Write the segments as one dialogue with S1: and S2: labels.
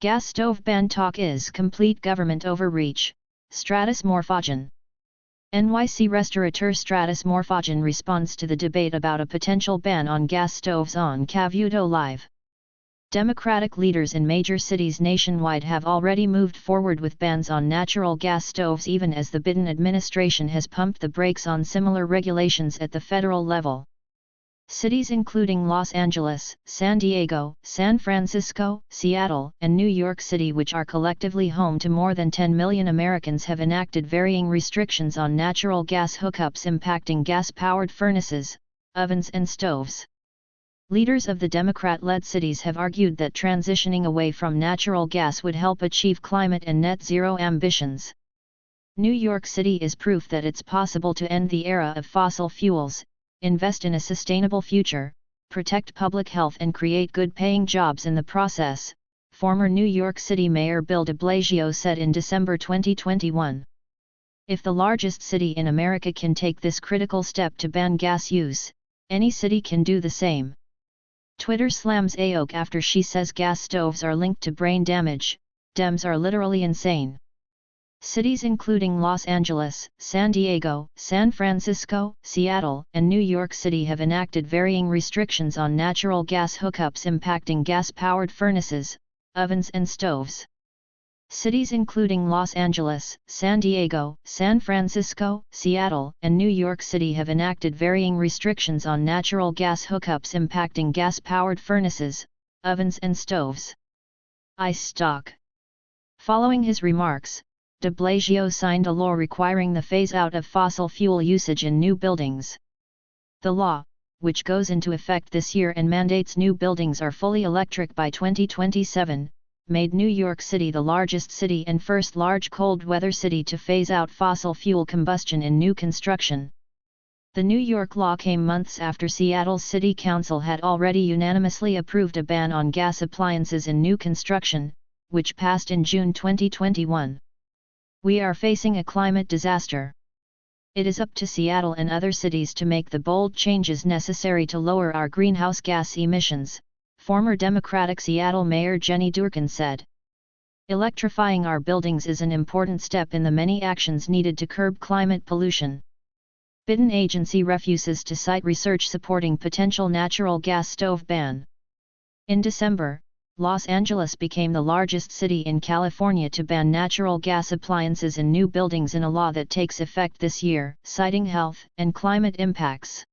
S1: Gas stove ban talk is complete government overreach, Stratus Morphogen. NYC restaurateur Stratus Morphogen responds to the debate about a potential ban on gas stoves on Cavuto Live. Democratic leaders in major cities nationwide have already moved forward with bans on natural gas stoves, even as the Biden administration has pumped the brakes on similar regulations at the federal level. Cities including Los Angeles, San Diego, San Francisco, Seattle, and New York City, which are collectively home to more than 10 million Americans, have enacted varying restrictions on natural gas hookups impacting gas-powered furnaces, ovens and stoves. Leaders of the Democrat-led cities have argued that transitioning away from natural gas would help achieve climate and net zero ambitions. New York City is proof that it's possible to end the era of fossil fuels, invest in a sustainable future, protect public health and create good-paying jobs in the process, former New York City Mayor Bill de Blasio said in December 2021. If the largest city in America can take this critical step to ban gas use, any city can do the same. Twitter slams AOC after she says gas stoves are linked to brain damage. Dems are literally insane. Cities including Los Angeles, San Diego, San Francisco, Seattle, and New York City have enacted varying restrictions on natural gas hookups impacting gas-powered furnaces, ovens and stoves. Cities including Los Angeles, San Diego, San Francisco, Seattle, and New York City have enacted varying restrictions on natural gas hookups impacting gas-powered furnaces, ovens and stoves. ICE stock. Following his remarks, de Blasio signed a law requiring the phase-out of fossil fuel usage in new buildings. The law, which goes into effect this year and mandates new buildings are fully electric by 2027, made New York City the largest city and first large cold-weather city to phase out fossil fuel combustion in new construction. The New York law came months after Seattle's City Council had already unanimously approved a ban on gas appliances in new construction, which passed in June 2021. We are facing a climate disaster. It is up to Seattle and other cities to make the bold changes necessary to lower our greenhouse gas emissions, former Democratic Seattle Mayor Jenny Durkan said. Electrifying our buildings is an important step in the many actions needed to curb climate pollution. Biden agency refuses to cite research supporting potential natural gas stove ban. In December, Los Angeles became the largest city in California to ban natural gas appliances in new buildings in a law that takes effect this year, citing health and climate impacts.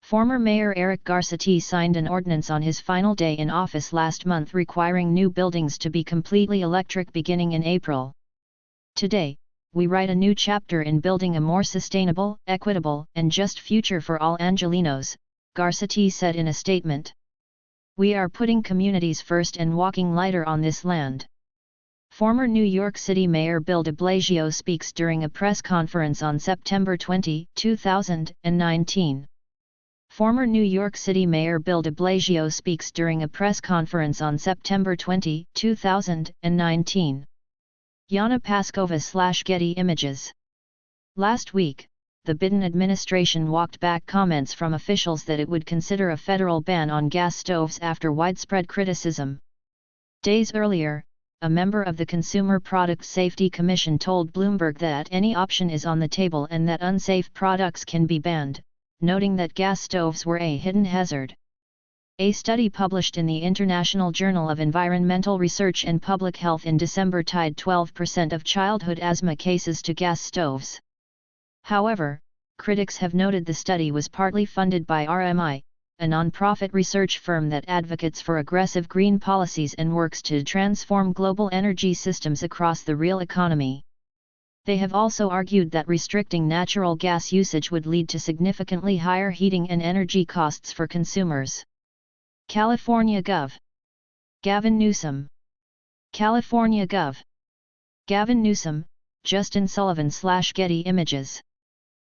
S1: Former Mayor Eric Garcetti signed an ordinance on his final day in office last month requiring new buildings to be completely electric beginning in April. Today, we write a new chapter in building a more sustainable, equitable, and just future for all Angelenos, Garcetti said in a statement. We are putting communities first and walking lighter on this land. Former New York City Mayor Bill de Blasio speaks during a press conference on September 20, 2019. Former New York City Mayor Bill de Blasio speaks during a press conference on September 20, 2019. Yana Paskova/Getty Images. Last week, the Biden administration walked back comments from officials that it would consider a federal ban on gas stoves after widespread criticism. Days earlier, a member of the Consumer Product Safety Commission told Bloomberg that any option is on the table and that unsafe products can be banned, noting that gas stoves were a hidden hazard. A study published in the International Journal of Environmental Research and Public Health in December tied 12% of childhood asthma cases to gas stoves. However, critics have noted the study was partly funded by RMI, a non-profit research firm that advocates for aggressive green policies and works to transform global energy systems across the real economy. They have also argued that restricting natural gas usage would lead to significantly higher heating and energy costs for consumers. California Gov. Gavin Newsom. California Gov. Gavin Newsom, Justin Sullivan/Getty Images.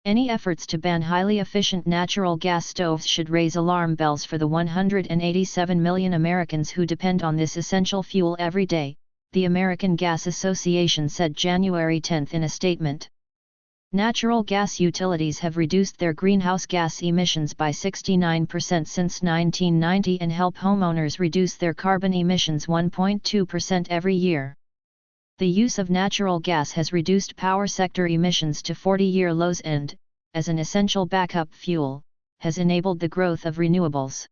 S1: Any efforts to ban highly efficient natural gas stoves should raise alarm bells for the 187 million Americans who depend on this essential fuel every day, the American Gas Association said January 10 in a statement. Natural gas utilities have reduced their greenhouse gas emissions by 69% since 1990 and help homeowners reduce their carbon emissions 1.2% every year. The use of natural gas has reduced power sector emissions to 40-year lows and, as an essential backup fuel, has enabled the growth of renewables.